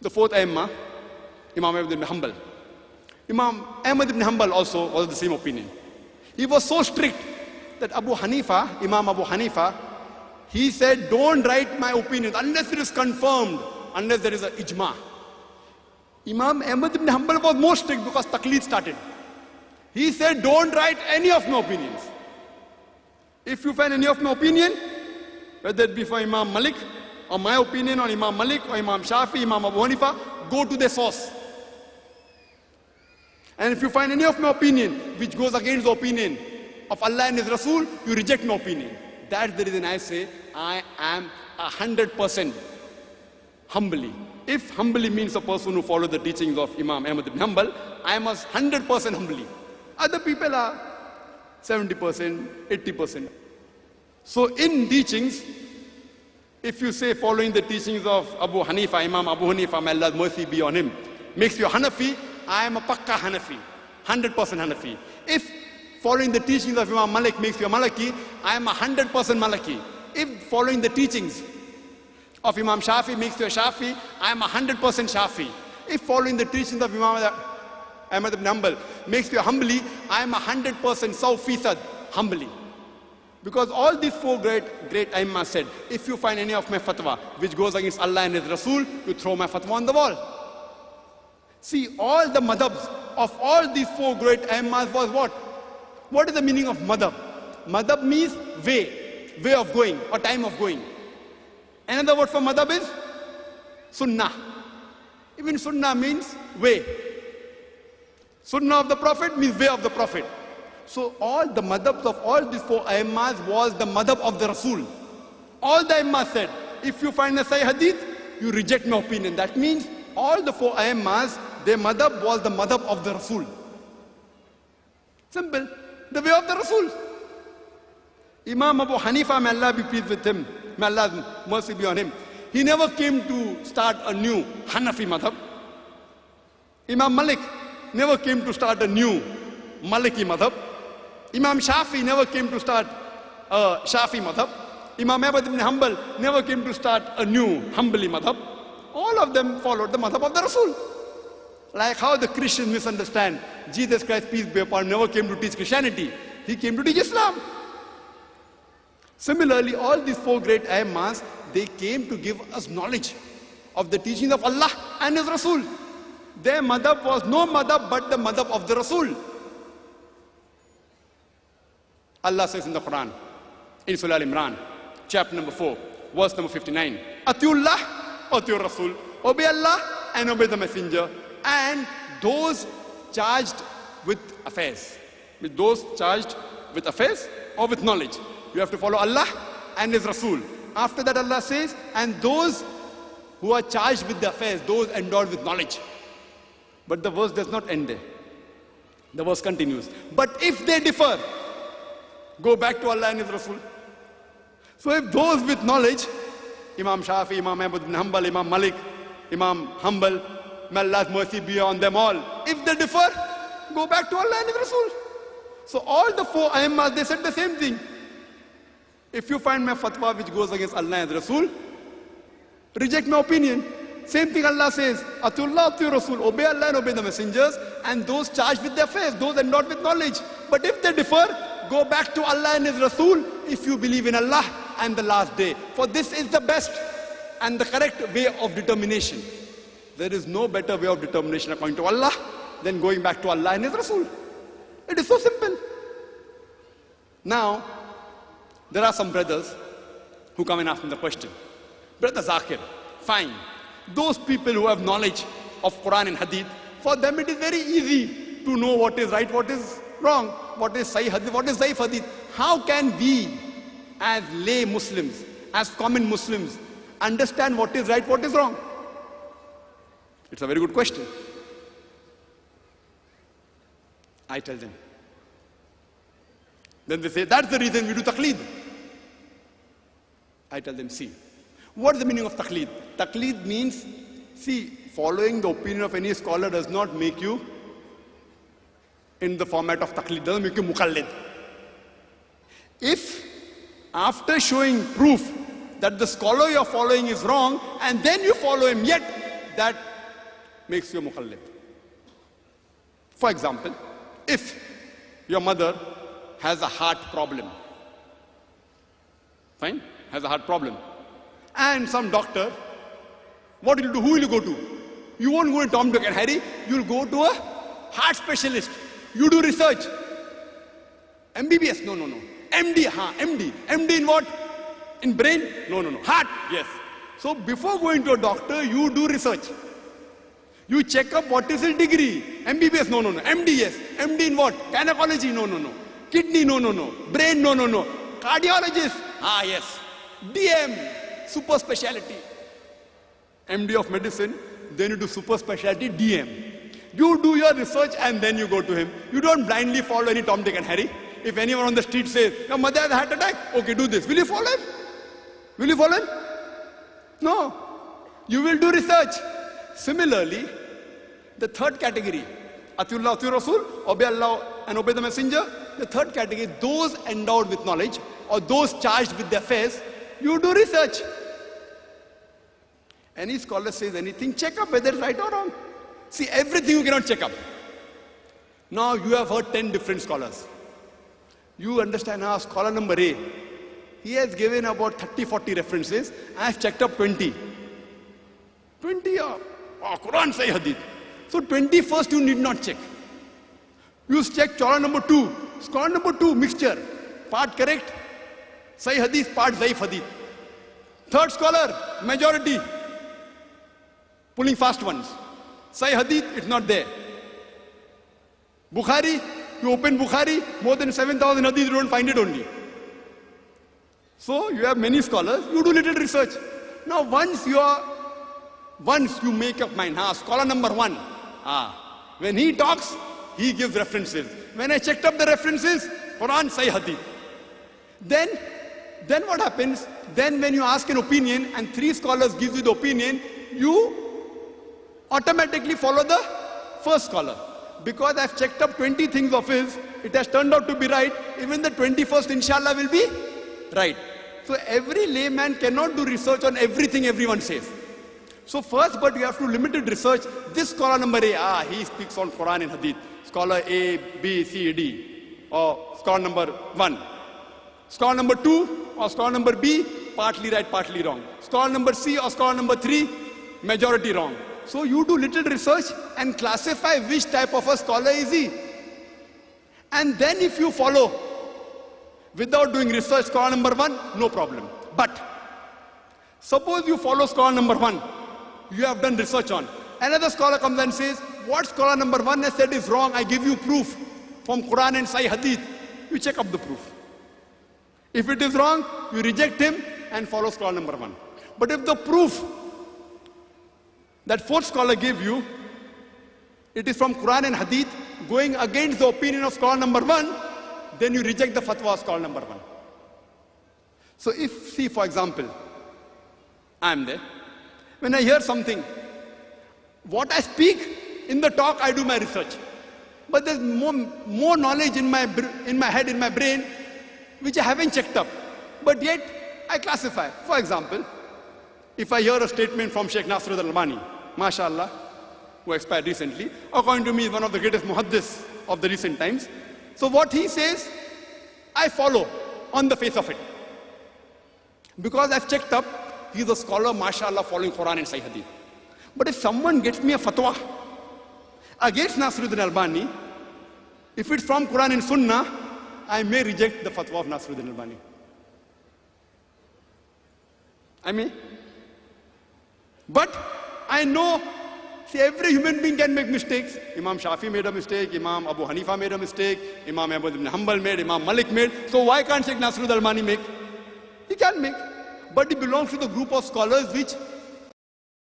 The fourth Aimma, Imam Ahmad ibn Hanbal. Imam Ahmad ibn Hanbal also was of the same opinion. He was so strict that Imam Abu Hanifa, he said, don't write my opinion unless it is confirmed, unless there is an ijma. Imam Ahmad ibn Hanbal was more strict because taqleed started. He said, don't write any of my opinions. If you find any of my opinion, whether it be for Imam Malik, or my opinion on Imam Malik, or Imam Shafi, Imam Abu Hanifa, go to the source. And if you find any of my opinion which goes against the opinion of Allah and His Rasul, you reject my opinion. That's the reason I say I am 100% humbly. If humbly means a person who follows the teachings of Imam Ahmad ibn Hanbal, I am 100% humbly. Other people are 70%, 80%. So in teachings, if you say following the teachings of Abu Hanifa, Imam Abu Hanifa, may Allah's mercy be on him, makes you a Hanafi, I am a Pakka Hanafi, 100% Hanafi. If following the teachings of Imam Malik makes you a Malaki, I am 100% Malaki. If following the teachings of Imam Shafi makes you a Shafi, I am 100% Shafi. If following the teachings of Imam Ahmad ibn Hanbal makes you a Hanbali, I am 100% Sawfisad Hanbali. Because all these four great Aimmas said, if you find any of my fatwa which goes against Allah and His Rasul, you throw my fatwa on the wall. See, all the madhabs of all these four great Aimmas was what? What is the meaning of madhab? Madhab means way of going or time of going. Another word for madhab is sunnah. Even sunnah means way. Sunnah of the Prophet means way of the Prophet. So all the madhabs of all these four Aimmas was the madhab of the Rasul. All the Aimmas said, if you find a Sahih Hadith, you reject my opinion. That means all the four Aimmas, their madhab was the madhab of the Rasul. Simple. The way of the Rasul. Imam Abu Hanifa, may Allah be pleased with him, may Allah's mercy be on him, he never came to start a new Hanafi madhab. Imam Malik never came to start a new Maliki madhab. Imam Shafi never came to start a Shafi madhab. Imam Ahmad ibn Hanbal never came to start a new Hanbali madhab. All of them followed the madhab of the Rasul. Like how the Christians misunderstand, Jesus Christ, peace be upon him, never came to teach Christianity. He came to teach Islam. Similarly, all these four great Aimmas, they came to give us knowledge of the teachings of Allah and His Rasul. Their madhab was no madhab but the madhab of the Rasul. Allah says in the Quran, in Surah Al-Imran, chapter number 4, verse number 59, Atiullah, Atiur Rasul, obey Allah and obey the Messenger, and those charged with affairs. With those charged with affairs or with knowledge. You have to follow Allah and His Rasul. After that Allah says, and those who are charged with the affairs, those endowed with knowledge. But the verse does not end there. The verse continues. But if they differ, go back to Allah and His Rasul. So if those with knowledge, Imam Shafi, Imam Ahmad ibn Hanbal, Imam Malik, Imam Hanbal, may Allah's mercy be on them all. If they differ, go back to Allah and His Rasul. So all the four Aimmas, they said the same thing. If you find my fatwa which goes against Allah and Rasul, reject my opinion. Same thing Allah says, Atullah, Atul Rasul, obey Allah and obey the messengers, and those charged with their affairs, those endowed with knowledge. But if they differ, go back to Allah and His Rasul if you believe in Allah and the last day. For this is the best and the correct way of determination. There is no better way of determination according to Allah than going back to Allah and His Rasul. It is so simple. Now, there are some brothers who come and ask me the question. Brother Zakir, fine. Those people who have knowledge of Quran and Hadith, for them it is very easy to know what is right, what is wrong, what is Sahih Hadith, what is Zaif Hadith. How can we, as lay Muslims, as common Muslims, understand what is right, what is wrong? It's a very good question. I tell them. Then they say, that's the reason we do taqleed. I tell them, see, what is the meaning of taqleed? Taqleed means, see, following the opinion of any scholar does not make you in the format of taqleed, doesn't make you muqallid. If, after showing proof that the scholar you're following is wrong, and then you follow him, yet that makes you a muqallid. For example, if your mother has a heart problem, fine, has a heart problem, and some doctor, what will you do? Who will you go to? You won't go to Tom, Dick and Harry, you'll go to a heart specialist. You do research. MBBS, no. MD, MD. MD in what? In brain? No. Heart, yes. So before going to a doctor, you do research. You check up what is his degree. MBBS, no. MD, yes. MD in what? Gynecology, no. Kidney, no. Brain, no. Cardiologist, yes. DM, super specialty. MD of medicine, then you do super specialty, DM. You do your research and then you go to him. You don't blindly follow any Tom, Dick and Harry. If anyone on the street says, your mother has a heart attack, okay, do this. Will you follow him? Will you follow him? No. You will do research. Similarly, the third category, Atiullah, Atiur Rasul, obey Allah and obey the messenger. The third category, those endowed with knowledge or those charged with their affairs, you do research. Any scholar says anything, check up whether it's right or wrong. See, everything you cannot check up. Now you have heard 10 different scholars. You understand how scholar number A, he has given about 30-40 references. I have checked up 20. 20 Quran, Sahih Hadith. So 21st you need not check. You check scholar number 2. Scholar number 2, mixture. Part correct, Sahih Hadith, part Zaif Hadith. Third scholar, majority. Pulling fast ones. Sahih Hadith, it's not there. Bukhari, you open Bukhari, more than 7,000 Hadith, you don't find it only. So you have many scholars, you do little research. Now once you make up mind, scholar number 1, when he talks, he gives references. When I checked up the references, Quran, Sahih Hadith. Then what happens? Then when you ask an opinion and 3 scholars give you the opinion, you automatically follow the first scholar. Because I've checked up 20 things of his, it has turned out to be right, even the 21st inshallah will be right. So every layman cannot do research on everything everyone says. So first, but you have to limited research. This scholar number A, he speaks on Quran and Hadith. Scholar A, B, C, D. Or scholar number 1. Scholar number 2 or scholar number B, partly right, partly wrong. Scholar number C or scholar number 3, majority wrong. So you do little research and classify which type of a scholar is he. And then if you follow, without doing research, scholar number 1, no problem. But suppose you follow scholar number 1, you have done research on. Another scholar comes and says, what scholar number 1 has said is wrong, I give you proof from Quran and Sahih Hadith. You check up the proof. If it is wrong, you reject him and follow scholar number 1. But if the proof that fourth scholar gave you, it is from Quran and Hadith, going against the opinion of scholar number 1, then you reject the fatwa of scholar number 1. So if, see for example, I am there, when I hear something, what I speak, in the talk I do my research. But there's more knowledge in my head, in my brain, which I haven't checked up. But yet, I classify. For example, if I hear a statement from Sheikh Nasiruddin Albani, mashallah, who expired recently, according to me is one of the greatest muhaddis of the recent times. So what he says, I follow on the face of it. Because I've checked up, he's a scholar, mashallah, following Quran and Sahih Hadith. But if someone gets me a fatwa against Nasiruddin Albani, if it's from Quran and Sunnah, I may reject the fatwa of Nasiruddin Albani. I may. But I know, see, every human being can make mistakes. Imam Shafi made a mistake, Imam Abu Hanifa made a mistake, Imam Ahmad ibn Hanbal made, Imam Malik made. So why can't Sheikh Nasiruddin Albani make? He can make. But he belongs to the group of scholars which